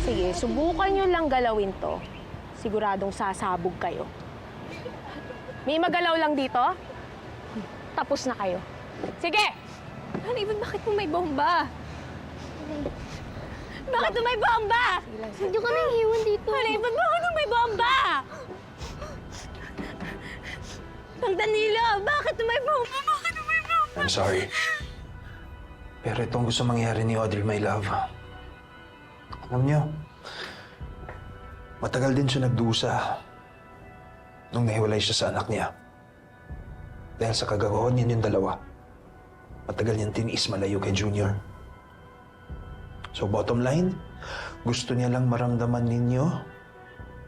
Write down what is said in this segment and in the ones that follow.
Sige, subukan nyo lang galawin to. Siguradong sasabog kayo. May magalaw lang dito? Tapos na kayo. Sige! Raven, bakit mo may bomba? Bakit mo may bomba? Hindi ka nang iwan dito. Raven, bakit mo may bomba? Mang Danilo, bakit mo may bomba? Bakit mo may bomba? I'm sorry. Pero itong gusto mangyari ni Audrey, my love. Alam niyo, matagal din siya nagdusa nung nahiwalay siya sa anak niya. Dahil sa kagagawan niya yung dalawa, matagal niyang tiniis malayo kay Junior. So bottom line, gusto niya lang maramdaman ninyo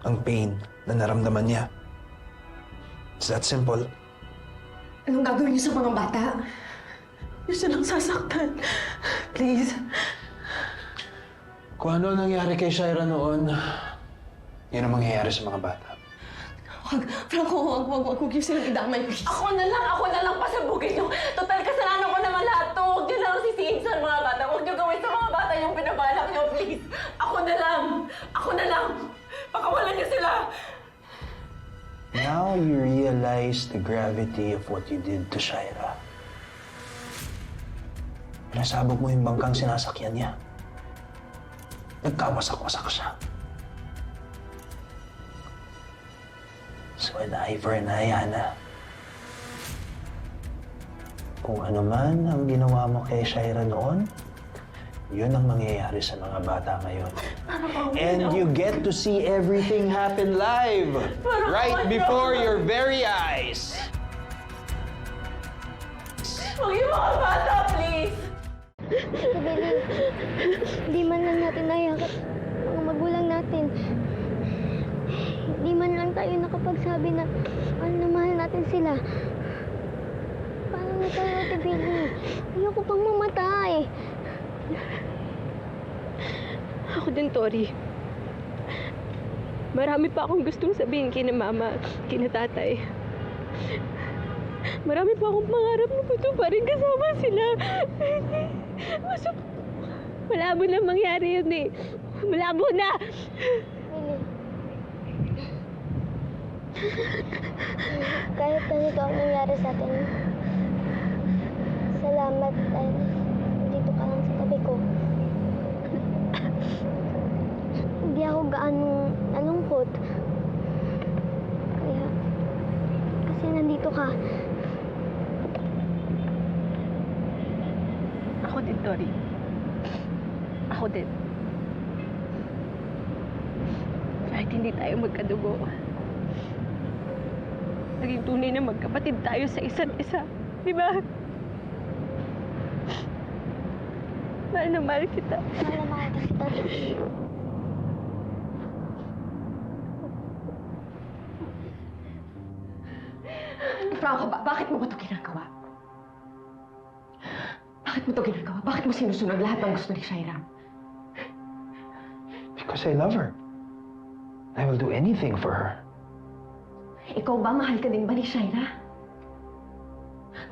ang pain na naramdaman niya. It's that simple. Anong gagawin niyo sa mga bata? Yung silang sasaktan. Please. Kung ano nangyari kay Shaira noon, yun ang mangyayari sa mga bata. Franco, huwag niyo silang idamay, please. Ako na lang pasabugin yung total kasalanan ko naman lahat to. Huwag niyo lang sisihin sa mga bata. Huwag niyo gawin sa mga bata yung pinabalak niyo, please. Ako na lang. Pakawalan niyo sila. Now you realize the gravity of what you did to Shaira. Pinasabog mo yung bangkang sinasakyan niya. Nagkawasak-wasak siya. So an eye for an eye, Hana. Kung ano man ang ginawa mo kay Shaira noon, yun ang mangyayari sa mga bata ngayon. And you get to see everything happen live, right before your very eyes. Huwag yung mga bata, please. Sadali. Hindi man lang natin nayakap mga magulang natin. Hindi man lang tayo nakapagsabi na mahal natin sila. Paano na tayo, Ate Billy? Ayoko pang mamatay. Ako din, Tori. Marami pa akong gustong sabihin kina Mama, kina Tatay. Marami pa akong pangarap na patuparin kasama sila. Malabo na mangyari yun eh. Malabo na! Billy. Kahit ganito ang nangyari sa atin, salamat dahil dito ka lang sa tabi ko. Hindi ako gaanong nalungkot. Kasi nandito ka. Ako din, Tori. Ako din. Kahit hindi tayo magkadugo, naging tunay na magkapatid tayo sa isa't isa. Di ba? Mahal na mahal kita. Mahal na mahal kita. Franco, bakit mo ba ito ginagawa? Bakit mo ito ginagawa? Bakit mo sinusunod lahat ng gusto ni Shaira? Because I love her. I will do anything for her. Ikaw ba, mahal ka din ba ni Shaira?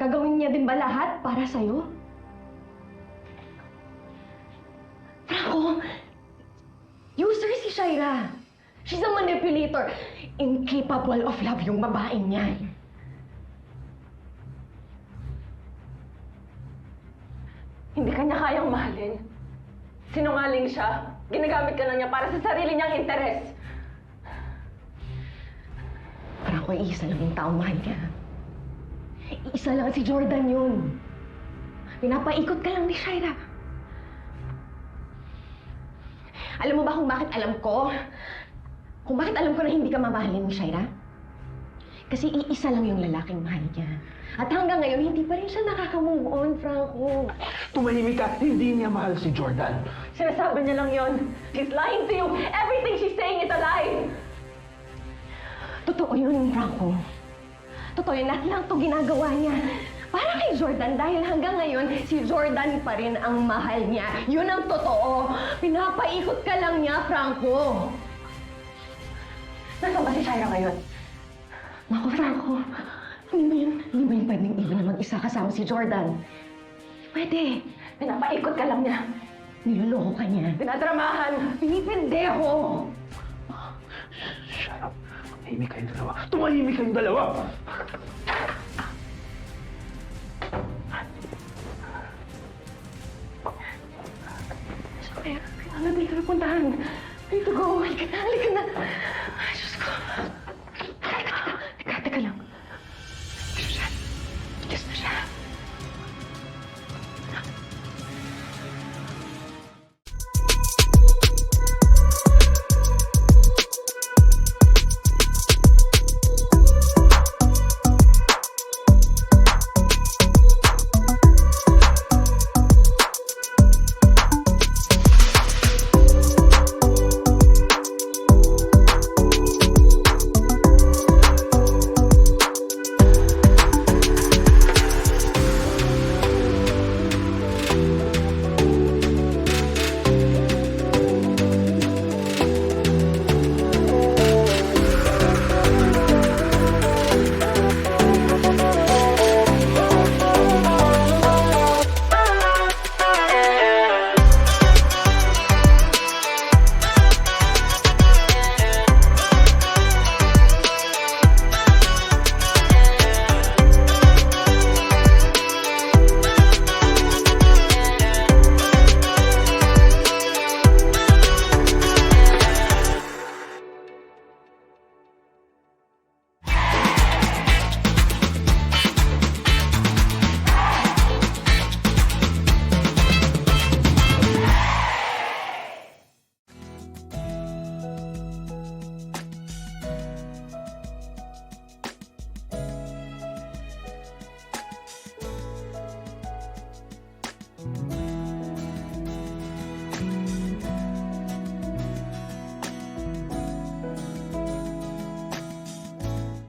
Gagawin niya din ba lahat para sa'yo? Franco, user si Shaira. She's a manipulator. Incapable of love yung babaeng niya. Hindi ka niya kayang mahalin. Sinungaling siya. Ginagamit ka lang niya para sa sarili niyang interes. Franco, iisa lang yung taong mahal niya. Iisa lang si Jordan yun. Pinapaikot ka lang ni Shaira. Alam mo ba kung bakit alam ko? Kung bakit alam ko na hindi ka mamahalin ni Shaira? Kasi iisa lang yung lalaking mahal niya. At hanggang ngayon, hindi pa rin siya nakaka-move on, Franco. Tumahimik ka, hindi niya mahal si Jordan. Sinasabi niya lang yon. She's lying to you. Everything she's saying is a lie. Totoo yun, Franco. Totoo yun. Lahat lang ito ginagawa niya. Para kay Jordan, dahil hanggang ngayon, si Jordan pa rin ang mahal niya. Yun ang totoo. Pinapaikot ka lang niya, Franco. Nasaan ba si Shaira ngayon? Naku, Franco. Hindi mo yun pwedeng iwan na mag-isa kasama si Jordan. Pwede. Pinapaikot ka lang niya. Niloloko ka niya. Tinatramahan. Pinipendeho. Shut up. Tumahimik kayong dalawa. Tumahimik kayong dalawa! Kaya dito na puntahan. Dito go. Halika na. Ay, Diyos ko.